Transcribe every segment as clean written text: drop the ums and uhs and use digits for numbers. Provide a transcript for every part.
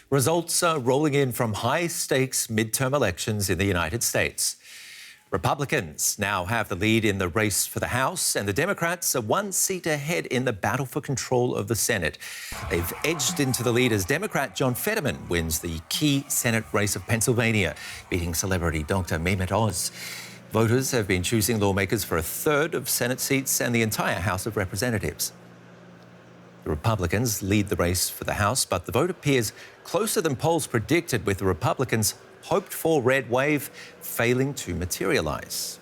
Results are rolling in from high-stakes midterm elections in the United States. Republicans now have the lead in the race for the House, and the Democrats are one seat ahead in the battle for control of the Senate. They've edged into the lead as Democrat John Fetterman wins the key Senate race of Pennsylvania, beating celebrity Dr. Mehmet Oz. Voters have been choosing lawmakers for a third of Senate seats and the entire House of Representatives. The Republicans lead the race for the House, but the vote appears closer than polls predicted, with the Republicans' hoped-for red wave failing to materialise.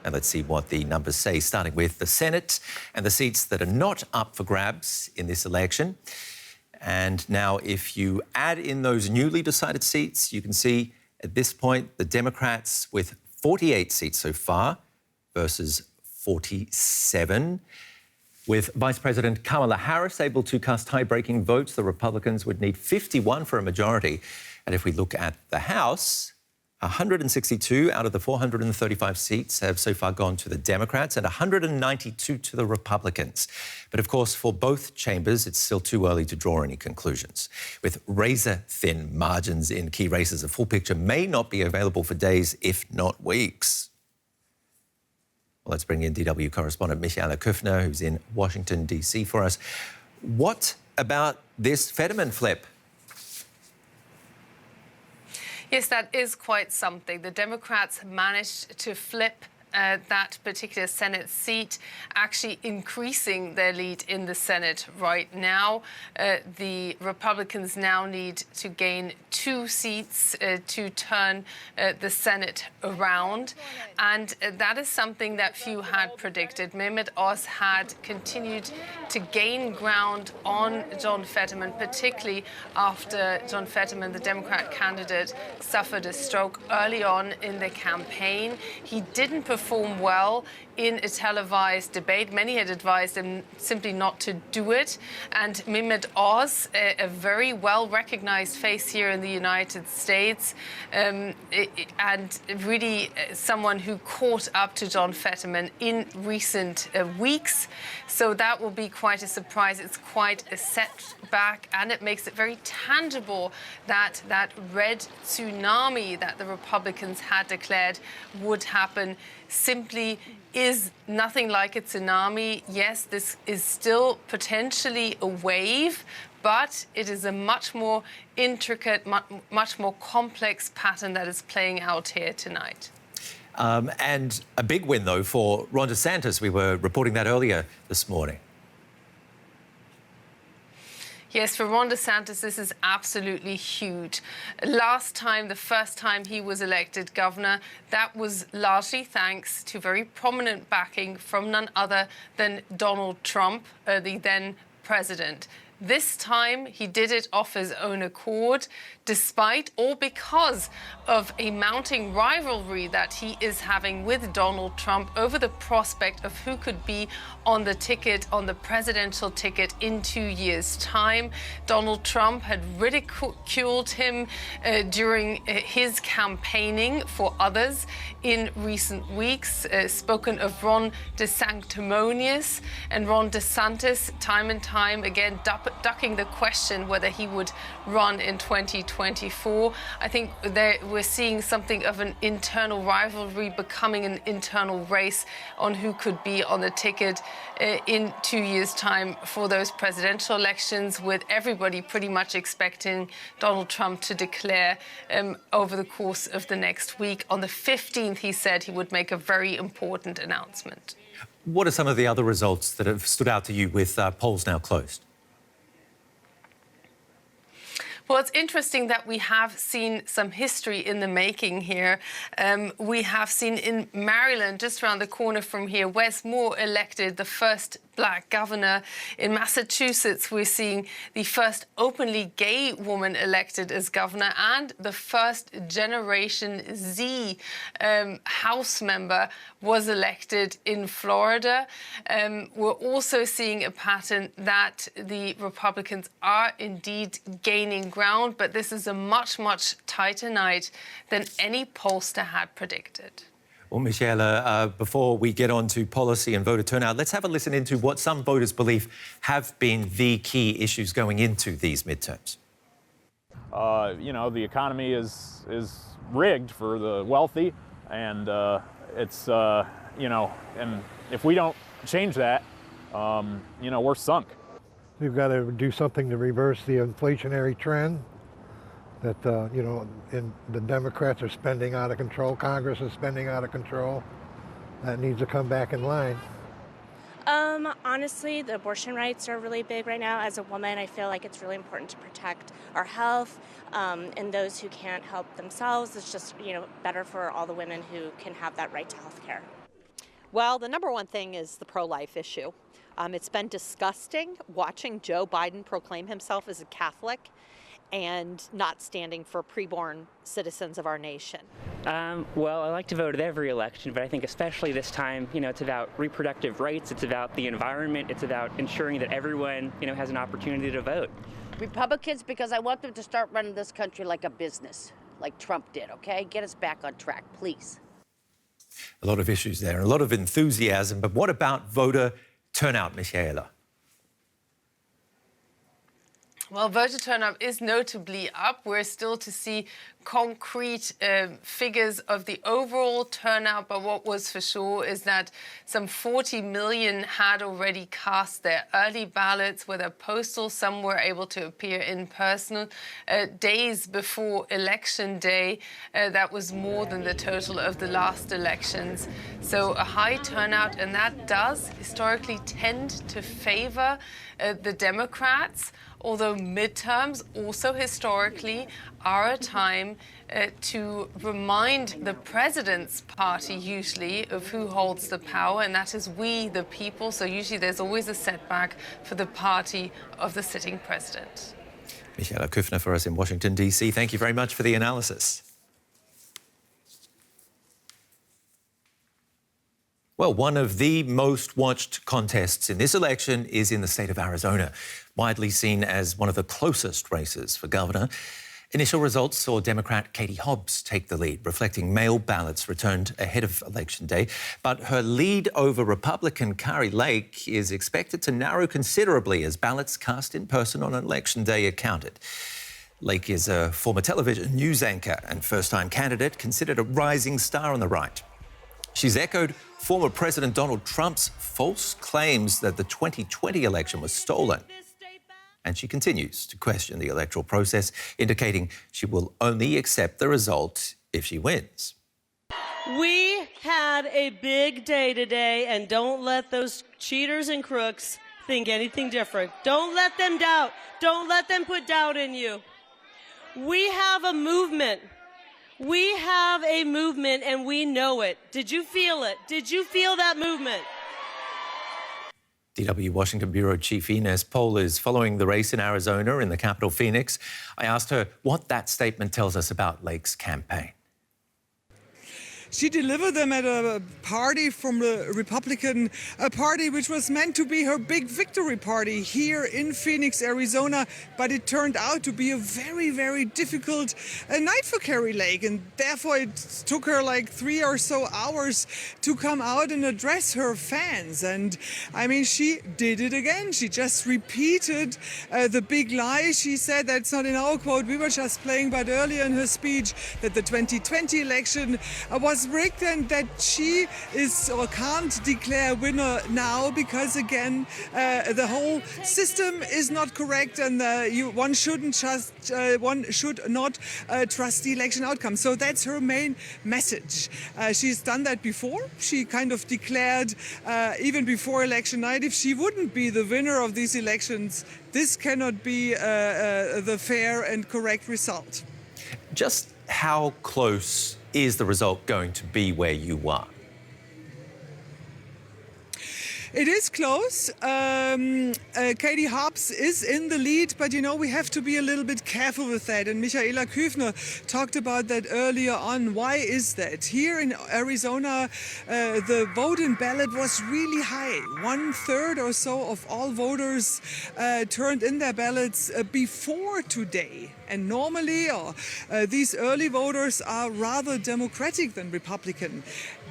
And let's see what the numbers say, starting with the Senate and the seats that are not up for grabs in this election. And now, if you add in those newly decided seats, you can see at this point the Democrats with 48 seats so far versus 47. With Vice President Kamala Harris able to cast tie-breaking votes, the Republicans would need 51 for a majority. And if we look at the House, 162 out of the 435 seats have so far gone to the Democrats and 192 to the Republicans. But of course, for both chambers, it's still too early to draw any conclusions. With razor-thin margins in key races, a full picture may not be available for days, if not weeks. Well, let's bring in DW correspondent Michaela Küffner, who's in Washington, D.C. for us. What about this Fetterman flip? Yes, that is quite something. The Democrats managed to flip that particular Senate seat, actually increasing their lead in the Senate right now. The Republicans now need to gain 2 seats to turn the Senate around. And that is something that few had predicted. Mehmet Oz had continued to gain ground on John Fetterman, particularly after John Fetterman, the Democrat candidate, suffered a stroke early on in the campaign. He didn't perform well in a televised debate. Many had advised him simply not to do it. And Mehmet Oz, a very well-recognized face here in the United States, and really someone who caught up to John Fetterman in recent weeks. So that will be quite a surprise. It's quite a setback, and it makes it very tangible that that red tsunami that the Republicans had declared would happen simply is nothing like a tsunami. Yes, this is still potentially a wave, but it is a much more intricate, much more complex pattern that is playing out here tonight. And a big win, though, for Ron DeSantis. We were reporting that earlier this morning. Yes, for Ron DeSantis, this is absolutely huge. Last time, the first time he was elected governor, that was largely thanks to very prominent backing from none other than Donald Trump, the then president. This time, he did it off his own accord, despite or because of a mounting rivalry that he is having with Donald Trump over the prospect of who could be on the ticket, on the presidential ticket in 2 years' time. Donald Trump had ridiculed him during his campaigning for others in recent weeks, spoken of Ron DeSanctimonious, and Ron DeSantis time and time again ducking the question whether he would run in 2024. I think we're seeing something of an internal rivalry becoming an internal race on who could be on the ticket in 2 years' time for those presidential elections, with everybody pretty much expecting Donald Trump to declare over the course of the next week. On the 15th, he said he would make a very important announcement. What are some of the other results that have stood out to you with polls now closed? Well, it's interesting that we have seen some history in the making here. We have seen in Maryland, just around the corner from here, Wes Moore elected the first Black governor. In Massachusetts, we're seeing the first openly gay woman elected as governor and the first Generation Z House member was elected in Florida. We're also seeing a pattern that the Republicans are indeed gaining ground, but this is a much, much tighter night than any pollster had predicted. Well, Michaela, before we get on to policy and voter turnout, let's have a listen into what some voters believe have been the key issues going into these midterms. You know, the economy is rigged for the wealthy, and it's you know, and if we don't change that, you know, we're sunk. We've got to do something to reverse the inflationary trend that, you know, the Democrats are spending out of control. Congress is spending out of control. That needs to come back in line. Honestly, the abortion rights are really big right now. As a woman, I feel like it's really important to protect our health and those who can't help themselves. It's just, you know, better for all the women who can have that right to health care. Well, the number one thing is the pro-life issue. It's been disgusting watching Joe Biden proclaim himself as a Catholic and not standing for preborn citizens of our nation. Well, I like to vote at every election, but I think especially this time, you know, it's about reproductive rights, it's about the environment, it's about ensuring that everyone, you know, has an opportunity to vote. Republicans, because I want them to start running this country like a business, like Trump did, okay? Get us back on track, please. A lot of issues there, a lot of enthusiasm, but what about voter turnout, Michaela? Well, voter turnout is notably up. We're still to see concrete figures of the overall turnout, but what was for sure is that some 40 million had already cast their early ballots, whether postal, some were able to appear in person. Days before Election Day, that was more than the total of the last elections. So a high turnout, and that does historically tend to favor the Democrats, although midterms also historically are a time to remind the president's party usually of who holds the power, and that is we, the people. So usually there's always a setback for the party of the sitting president. Michaela Küffner for us in Washington, D.C. Thank you very much for the analysis. Well, one of the most watched contests in this election is in the state of Arizona, widely seen as one of the closest races for governor. Initial results saw Democrat Katie Hobbs take the lead, reflecting mail ballots returned ahead of Election Day. But her lead over Republican Kari Lake is expected to narrow considerably as ballots cast in person on Election Day are counted. Lake is a former television news anchor and first-time candidate, considered a rising star on the right. She's echoed former President Donald Trump's false claims that the 2020 election was stolen. And she continues to question the electoral process, indicating she will only accept the result if she wins. We had a big day today, and don't let those cheaters and crooks think anything different. Don't let them doubt. Don't let them put doubt in you. We have a movement. We have a movement, and we know it. Did you feel it? Did you feel that movement? DW Washington Bureau Chief Inez Pohl is following the race in Arizona in the capital, Phoenix. I asked her what that statement tells us about Lake's campaign. She delivered them at a party from the Republican Party, which was meant to be her big victory party here in Phoenix, Arizona. But it turned out to be a very, very difficult night for Kari Lake. And therefore, it took her like 3 or so hours to come out and address her fans. And I mean, she did it again. She just repeated the big lie. She said, that's not in our quote, we were just playing, but earlier in her speech, that the 2020 election was rigged and that she is or can't declare winner now because again the whole system is not correct and one should not trust the election outcome. So that's her main message. She's done that before. She kind of declared even before election night if she wouldn't be the winner of these elections, this cannot be the fair and correct result. Just how close is the result going to be where you are? It is close. Katie Hobbs is in the lead, but you know, we have to be a little bit careful with that. And Michaela Küffner talked about that earlier on. Why is that? Here in Arizona, the vote-in ballot was really high. 1/3 or so of all voters turned in their ballots before today. And normally, these early voters are rather Democratic than Republican.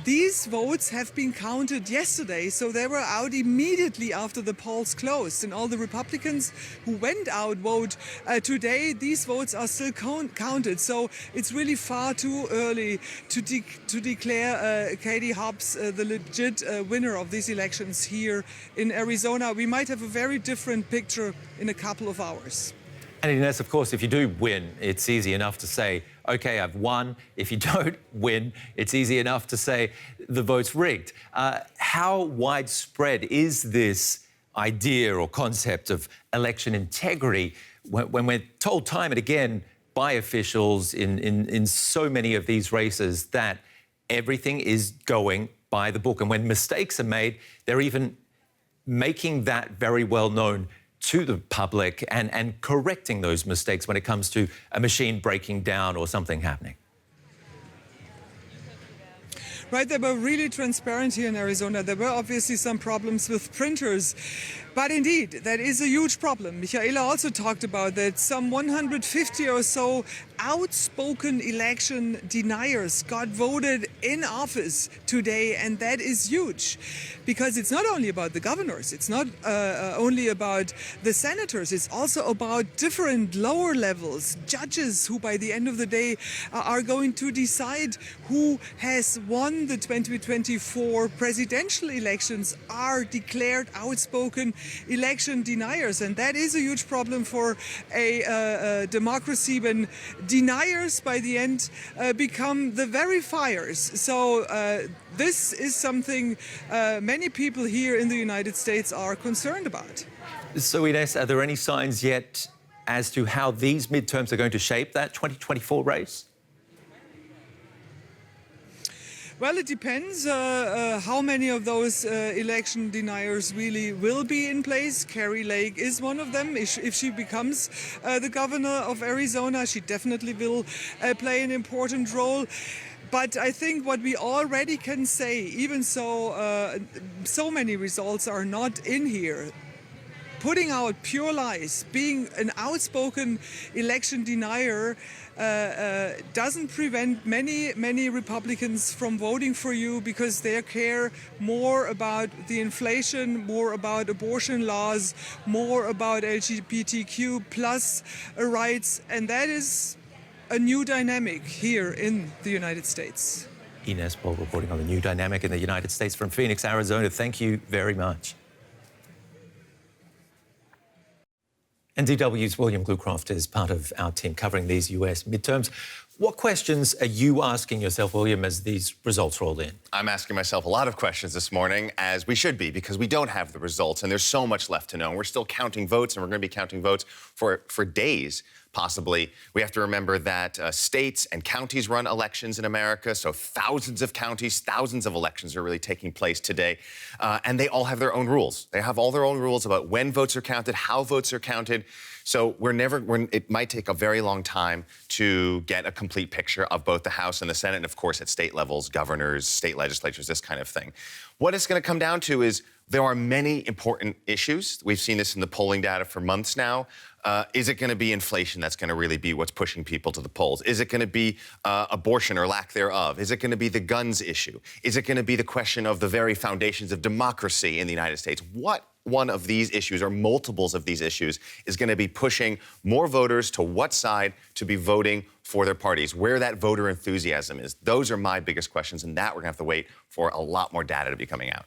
These votes have been counted yesterday, so they were out immediately after the polls closed. And all the Republicans who went out vote today, these votes are still counted. So it's really far too early to declare Katie Hobbs the legit winner of these elections here in Arizona. We might have a very different picture in a couple of hours. And Ines, of course, if you do win, it's easy enough to say, OK, I've won. If you don't win, it's easy enough to say the vote's rigged. How widespread is this idea or concept of election integrity when we're told time and again by officials in so many of these races that everything is going by the book? And when mistakes are made, they're even making that very well known to the public and correcting those mistakes when it comes to a machine breaking down or something happening. Right, they were really transparent here in Arizona. There were obviously some problems with printers. But indeed, that is a huge problem. Michaela also talked about that. Some 150 or so outspoken election deniers got voted in office today, and that is huge. Because it's not only about the governors, it's not only about the senators, it's also about different lower levels, judges who by the end of the day are going to decide who has won the 2024 presidential elections, are declared outspoken election deniers. And that is a huge problem for a democracy when deniers by the end become the verifiers. So this is something many people here in the United States are concerned about. So Ines, are there any signs yet as to how these midterms are going to shape that 2024 race? Well, it depends how many of those election deniers really will be in place. Carrie Lake is one of them. If she becomes the governor of Arizona, she definitely will play an important role. But I think what we already can say, even so, so many results are not in here. Putting out pure lies, being an outspoken election denier doesn't prevent many Republicans from voting for you because they care more about the inflation, more about abortion laws, more about LGBTQ plus rights, and that is a new dynamic here in the United States. Ines Paul reporting on the new dynamic in the United States from Phoenix, Arizona. Thank you very much. And DW's William Glucroft is part of our team covering these US midterms. What questions are you asking yourself, William, as these results roll in? I'm asking myself a lot of questions this morning, as we should be, because we don't have the results, and there's so much left to know. We're still counting votes, and we're going to be counting votes for days, possibly. We have to remember that states and counties run elections in America, so thousands of counties, thousands of elections are really taking place today, and they all have their own rules. They have all their own rules about when votes are counted, how votes are counted. So it might take a very long time to get a complete picture of both the House and the Senate, and of course at state levels, governors, state legislatures, this kind of thing. What it's going to come down to is there are many important issues. We've seen this in the polling data for months now. Is it going to be inflation that's going to really be what's pushing people to the polls? Is it going to be abortion or lack thereof? Is it going to be the guns issue? Is it going to be the question of the very foundations of democracy in the United States? What one of these issues or multiples of these issues is going to be pushing more voters to what side to be voting for their parties, where that voter enthusiasm is? Those are my biggest questions, and that we're going to have to wait for a lot more data to be coming out.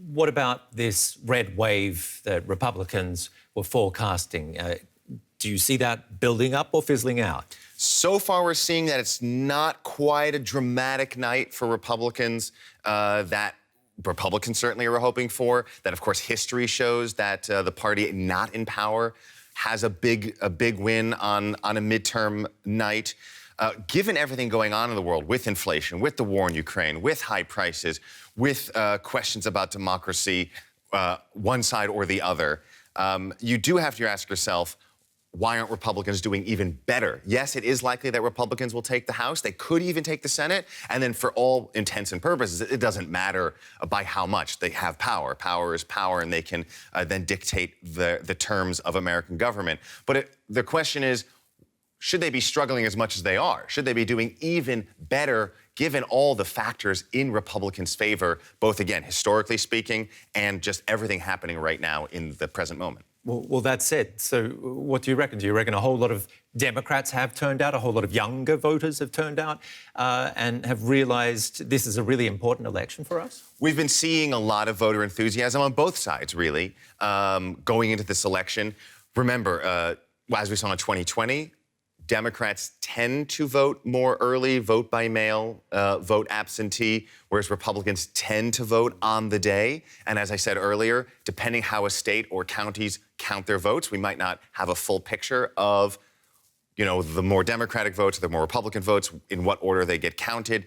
What about this red wave that Republicans were forecasting? Do you see that building up or fizzling out? So far, we're seeing that it's not quite a dramatic night for Republicans that Republicans certainly are hoping for. That, of course, history shows that the party not in power has a big win on a midterm night. Given everything going on in the world with inflation, with the war in Ukraine, with high prices, with questions about democracy, one side or the other, you do have to ask yourself, why aren't Republicans doing even better? Yes, it is likely that Republicans will take the House. They could even take the Senate. And then for all intents and purposes, it doesn't matter by how much. They have power. Power is power, and they can then dictate the terms of American government. But the question is, should they be struggling as much as they are? Should they be doing even better given all the factors in Republicans' favor, both, again, historically speaking, and just everything happening right now in the present moment? Well, that's it. So what do you reckon? Do you reckon a whole lot of Democrats have turned out, a whole lot of younger voters have turned out and have realised this is a really important election for us? We've been seeing a lot of voter enthusiasm on both sides, really, going into this election. Remember, as we saw in 2020, Democrats tend to vote more early, vote by mail, vote absentee, whereas Republicans tend to vote on the day. And as I said earlier, depending how a state or counties count their votes, we might not have a full picture of, you know, the more Democratic votes, the more Republican votes, in what order they get counted.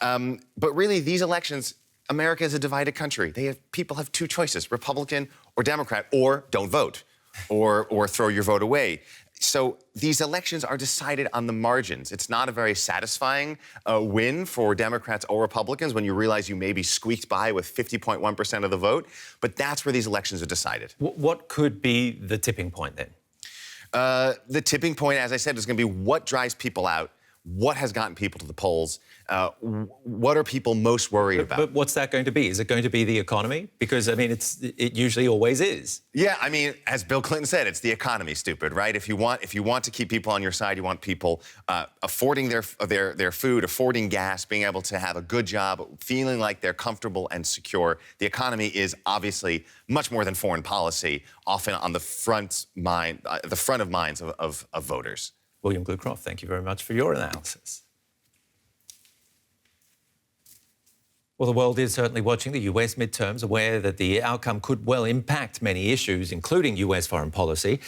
But really, these elections, America is a divided country. People have two choices, Republican or Democrat, or don't vote, or throw your vote away. So these elections are decided on the margins. It's not a very satisfying win for Democrats or Republicans when you realize you maybe squeaked by with 50.1% of the vote. But that's where these elections are decided. What could be the tipping point then? The tipping point, as I said, is going to be what drives people out, what has gotten people to the polls, what are people most worried about? But what's that going to be? Is it going to be the economy? Because, I mean, it usually always is. Yeah, I mean, as Bill Clinton said, it's the economy, stupid, right? If you want to keep people on your side, you want people affording their food, affording gas, being able to have a good job, feeling like they're comfortable and secure. The economy is obviously much more than foreign policy, often on the front of minds of voters. William Glucroft, thank you very much for your analysis. Well, the world is certainly watching the US midterms, aware that the outcome could well impact many issues, including US foreign policy.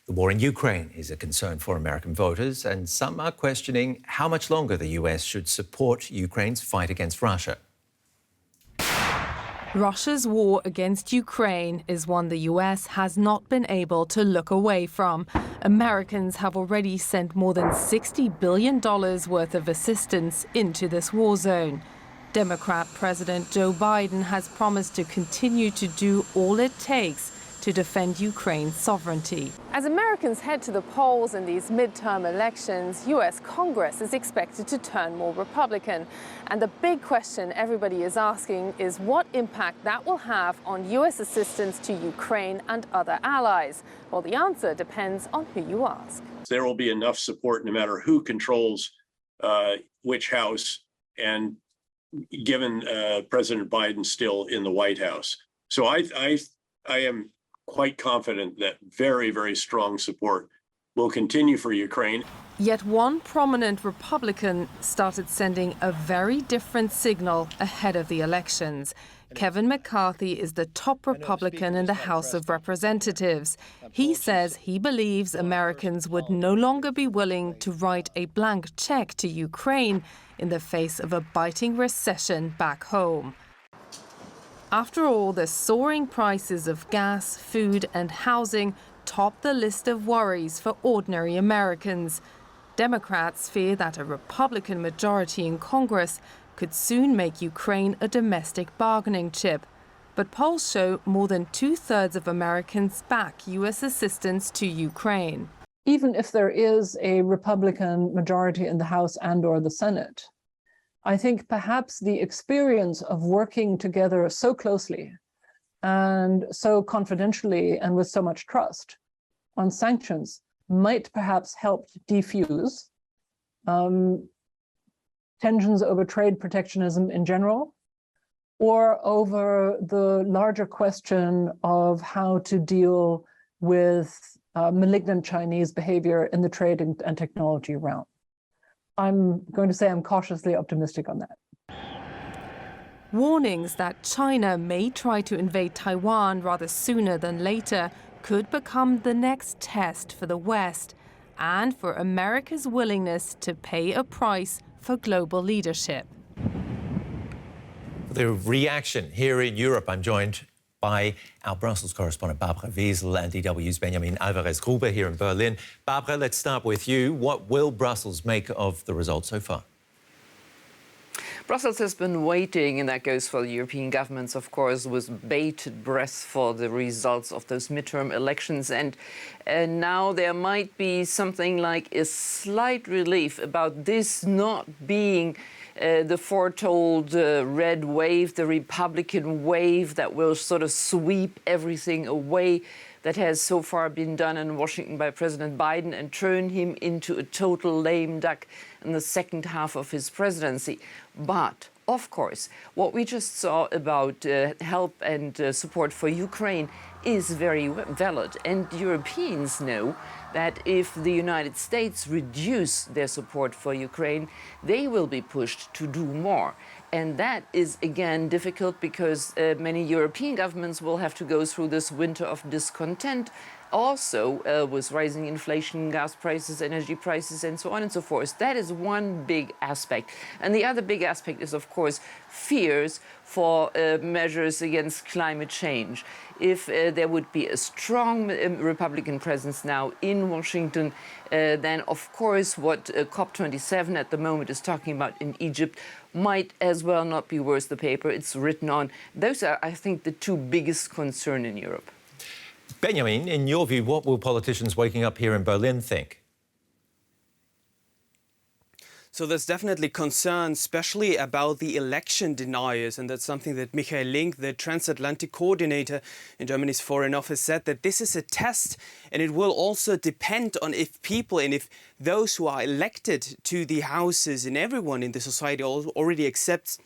The war in Ukraine is a concern for American voters, and some are questioning how much longer the US should support Ukraine's fight against Russia. Russia's war against Ukraine is one the US has not been able to look away from. Americans have already sent more than $60 billion worth of assistance into this war zone. Democrat President Joe Biden has promised to continue to do all it takes to defend Ukraine's sovereignty. As Americans head to the polls in these midterm elections, US Congress is expected to turn more Republican. And the big question everybody is asking is what impact that will have on US assistance to Ukraine and other allies. Well, the answer depends on who you ask. There will be enough support no matter who controls which house, and given President Biden still in the White House. So I am quite confident that very, very strong support will continue for Ukraine. Yet one prominent Republican started sending a very different signal ahead of the elections. Kevin McCarthy is the top Republican in the House of Representatives. He says he believes Americans would no longer be willing to write a blank check to Ukraine in the face of a biting recession back home. After all, the soaring prices of gas, food and housing top the list of worries for ordinary Americans. Democrats fear that a Republican majority in Congress could soon make Ukraine a domestic bargaining chip. But polls show more than 2/3 of Americans back U.S. assistance to Ukraine. Even if there is a Republican majority in the House and/or the Senate, I think perhaps the experience of working together so closely and so confidentially and with so much trust on sanctions might perhaps help defuse tensions over trade protectionism in general, or over the larger question of how to deal with malignant Chinese behavior in the trade and technology realm. I'm going to say I'm cautiously optimistic on that. Warnings that China may try to invade Taiwan rather sooner than later could become the next test for the West and for America's willingness to pay a price for global leadership. For the reaction here in Europe, I'm joined by our Brussels correspondent Barbara Wiesel and DW's Benjamin Alvarez-Gruber here in Berlin. Barbara, let's start with you. What will Brussels make of the results so far? Brussels has been waiting, and that goes for the European governments, of course, with bated breath for the results of those midterm elections. And now there might be something like a slight relief about this not being the foretold red wave, the Republican wave that will sort of sweep everything away that has so far been done in Washington by President Biden and turn him into a total lame duck in the second half of his presidency. But, of course, what we just saw about help and support for Ukraine is very valid. And Europeans know that if the United States reduce their support for Ukraine, they will be pushed to do more. And that is, again, difficult because many European governments will have to go through this winter of discontent, also with rising inflation, gas prices, energy prices, and so on and so forth. That is one big aspect. And the other big aspect is, of course, fears for measures against climate change. If there would be a strong Republican presence now in Washington, then, of course, what COP27 at the moment is talking about in Egypt might as well not be worth the paper it's written on. Those are, I think, the two biggest concerns in Europe. Benjamin, in your view, what will politicians waking up here in Berlin think? So there's definitely concern, especially about the election deniers. And that's something that Michael Link, the transatlantic coordinator in Germany's Foreign Office, said, that this is a test. And it will also depend on if people and if those who are elected to the houses and everyone in the society already accepts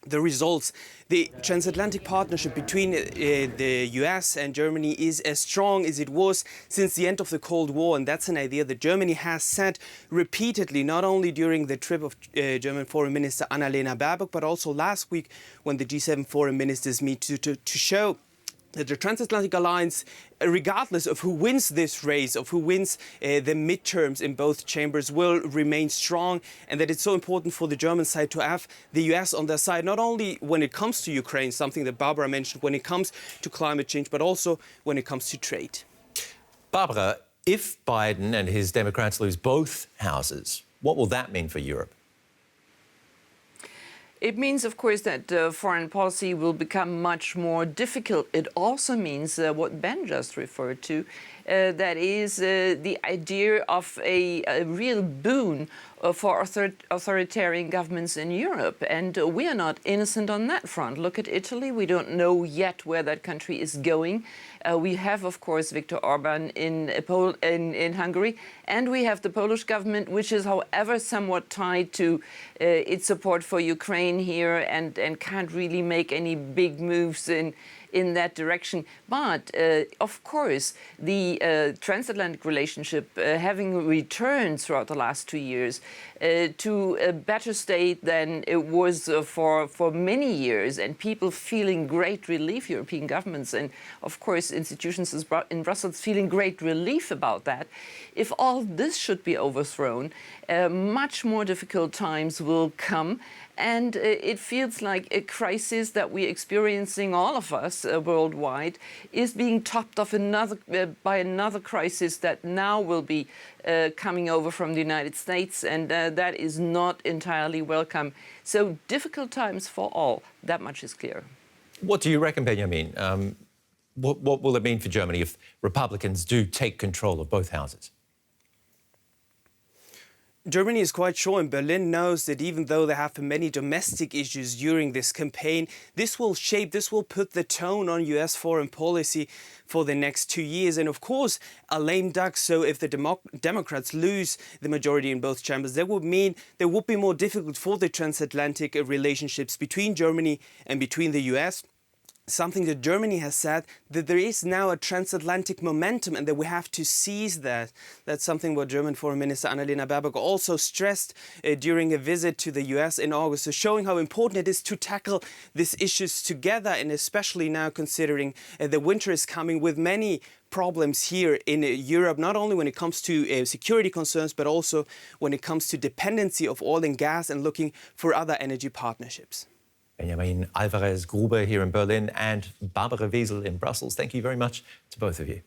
the results. The transatlantic partnership between the US and Germany is as strong as it was since the end of the Cold War, and that's an idea that Germany has said repeatedly, not only during the trip of German Foreign Minister Annalena Baerbock, but also last week when the G7 foreign ministers meet to show that the transatlantic alliance, regardless of who wins this race, of who wins the midterms in both chambers, will remain strong, and that it's so important for the German side to have the US on their side, not only when it comes to Ukraine, something that Barbara mentioned, when it comes to climate change, but also when it comes to trade. Barbara, if Biden and his Democrats lose both houses, what will that mean for Europe? It means, of course, that foreign policy will become much more difficult. It also means what Ben just referred to, that is the idea of a real boon for authoritarian governments in Europe. And we are not innocent on that front. Look at Italy. We don't know yet where that country is going. We have, of course, Viktor Orban in Hungary, and we have the Polish government, which is, however, somewhat tied to its support for Ukraine here and can't really make any big moves in that direction. But, of course, the transatlantic relationship having returned throughout the last 2 years to a better state than it was for many years, and people feeling great relief, European governments and, of course, institutions in Brussels feeling great relief about that. If all this should be overthrown, much more difficult times will come. And it feels like a crisis that we're experiencing, all of us worldwide, is being topped off by another crisis that now will be coming over from the United States, and that is not entirely welcome. So difficult times for all, that much is clear. What do you reckon, Benjamin? What will it mean for Germany if Republicans do take control of both houses? Germany is quite sure, and Berlin knows that even though there have been many domestic issues during this campaign, this will put the tone on US foreign policy for the next 2 years. And of course, a lame duck. So if the Democrats lose the majority in both chambers, that would mean it would be more difficult for the transatlantic relationships between Germany and between the US. Something that Germany has said, that there is now a transatlantic momentum and that we have to seize that. That's something what German Foreign Minister Annalena Baerbock also stressed during a visit to the US in August, so showing how important it is to tackle these issues together, and especially now considering the winter is coming with many problems here in Europe, not only when it comes to security concerns, but also when it comes to dependency of oil and gas and looking for other energy partnerships. Benjamin Alvarez-Gruber here in Berlin and Barbara Wiesel in Brussels. Thank you very much to both of you.